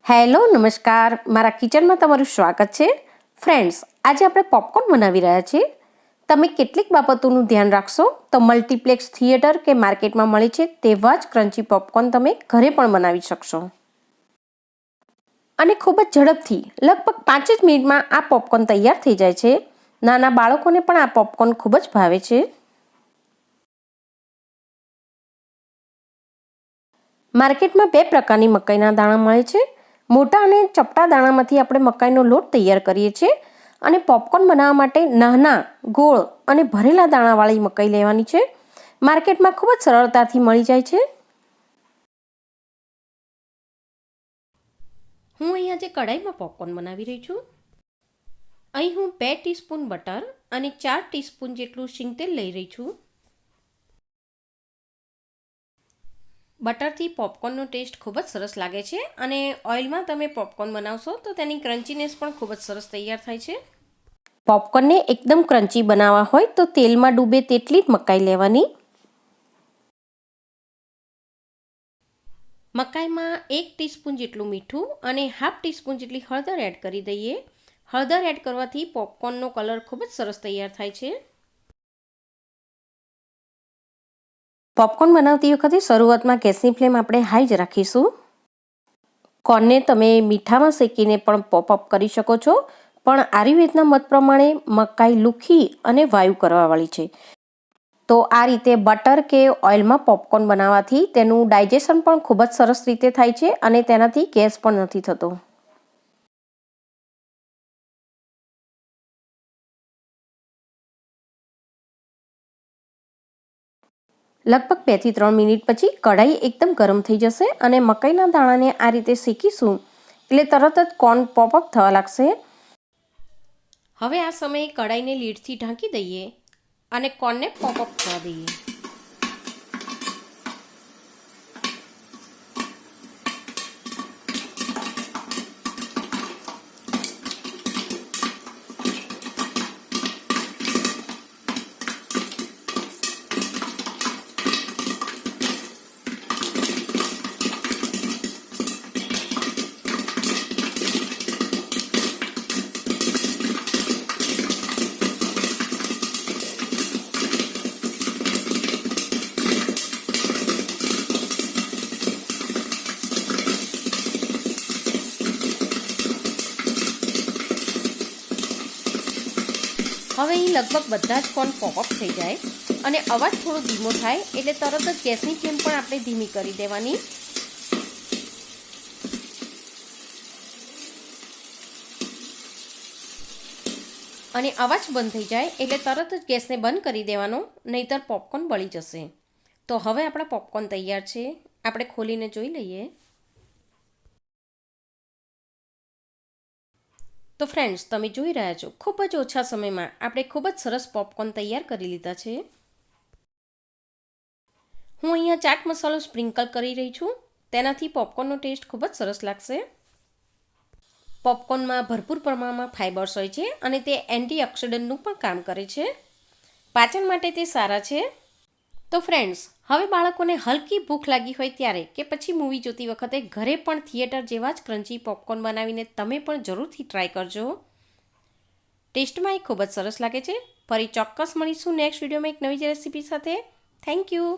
Hello નમસ્કાર, મારા કિચનમાં તમારું સ્વાગત છે. ફ્રેન્ડ્સ, આજે આપણે પોપકોર્ન બનાવી રહ્યા છીએ. તમે કેટલીક બાબતોનું ધ્યાન રાખશો તો મલ્ટીપ્લેક્સ થિયેટર કે માર્કેટમાં મળે છે તેવા જ ક્રન્ચી પોપકોર્ન તમે ઘરે પણ બનાવી શકશો. અને ખૂબ જ ઝડપથી લગભગ 5 જ મિનિટમાં આ પોપકોર્ન તૈયાર થઈ જાય છે. નાના બાળકોને પણ આ પોપકોર્ન ખૂબ જ ભાવે છે. માર્કેટમાં 2 પ્રકારની મકાઈના દાણા મળે છે. મોટા અને ચપટા દાણામાંથી આપણે મકાઈનો લોટ તૈયાર કરીએ છીએ અને પોપકોર્ન બનાવવા માટે નાના, ગોળ અને ભરેલા દાણાવાળી મકાઈ લેવાની છે. માર્કેટમાં ખૂબ જ સરળતાથી મળી જાય છે. હું અહીંયા જે કઢાઈમાં પોપકોર્ન બનાવી રહી છું, અહીં હું 2 ટીસ્પૂન બટર અને 4 ટીસ્પૂન જેટલું શીંગતેલ લઈ રહી છું. બટરથી પોપકોર્નનો ટેસ્ટ ખૂબ જ સરસ લાગે છે અને ઓઇલમાં તમે પોપકોર્ન બનાવશો તો તેની ક્રન્ચીનેસ પણ ખૂબ જ સરસ તૈયાર થાય છે. પોપકોર્નને એકદમ ક્રન્ચી બનાવવા હોય તો તેલમાં ડૂબે તેટલી જ મકાઈ લેવાની. મકાઈમાં 1 ટીસ્પૂન જેટલું મીઠું અને હાફ ટીસ્પૂન જેટલી હળદર એડ કરી દઈએ. હળદર એડ કરવાથી પોપકોર્નનો કલર ખૂબ જ સરસ તૈયાર થાય છે. પોપકોર્ન બનાવતી વખતે શરૂઆતમાં ગેસની ફ્લેમ આપણે હાઈ જ રાખીશું. કોર્નને તમે મીઠામાં શેકીને પણ પોપઅપ કરી શકો છો, પણ આયુર્વેદના મત પ્રમાણે મકાઈ લુખી અને વાયુ કરવાવાળી છે. તો આ રીતે બટર કે ઓઇલમાં પોપકોર્ન બનાવવાથી તેનું ડાયજેશન પણ ખૂબ જ સરસ રીતે થાય છે અને તેનાથી ગેસ પણ નથી થતો. લગભગ 2 થી 3 મિનિટ પછી કઢાઈ એકદમ ગરમ થઈ જશે અને મકાઈના દાણાને આ રીતે શેકીશું એટલે તરત જ કોર્ન પોપઅપ થવા લાગશે. હવે આ સમયે કઢાઈને લીડથી ઢાંકી દઈએ અને કોર્નને પોપઅપ થવા દઈએ. હવે અહીં લગભગ બધા જ કોર્ન પોપઅપ થઈ જાય અને અવાજ થોડો ધીમો થાય એટલે તરત જ ગેસની ફ્લેમ પણ આપણે ધીમી કરી દેવાની. અને અવાજ બંધ થઈ જાય એટલે તરત જ ગેસને બંધ કરી દેવાનો, નહીંતર પોપકોર્ન બળી જશે. તો હવે આપણા પોપકોર્ન તૈયાર છે. આપણે ખોલીને જોઈ લઈએ. તો ફ્રેન્ડ્સ, તમે જોઈ રહ્યા છો ખૂબ જ ઓછા સમયમાં આપણે ખૂબ જ સરસ પોપકોર્ન તૈયાર કરી લીધા છે. હું અહીંયા ચાટ મસાલો સ્પ્રિંકલ કરી રહી છું. તેનાથી પોપકોર્નનો ટેસ્ટ ખૂબ જ સરસ લાગશે. પોપકોર્નમાં ભરપૂર પ્રમાણમાં ફાઇબર્સ હોય છે અને તે એન્ટીઓક્સિડન્ટનું પણ કામ કરે છે. પાચન માટે તે સારા છે. તો ફ્રેન્ડ્સ, હવે બાળકોને હલકી ભૂખ લાગી હોય ત્યારે કે પછી મૂવી જોતી વખતે ઘરે પણ થિયેટર જેવા જ ક્રન્ચી પોપકોર્ન બનાવીને તમે પણ જરૂરથી ટ્રાય કરજો. ટેસ્ટમાં એ ખૂબ જ સરસ લાગે છે. ફરી ચોક્કસ મળીશું નેક્સ્ટ વિડીયોમાં એક નવી જ રેસીપી સાથે. Thank you.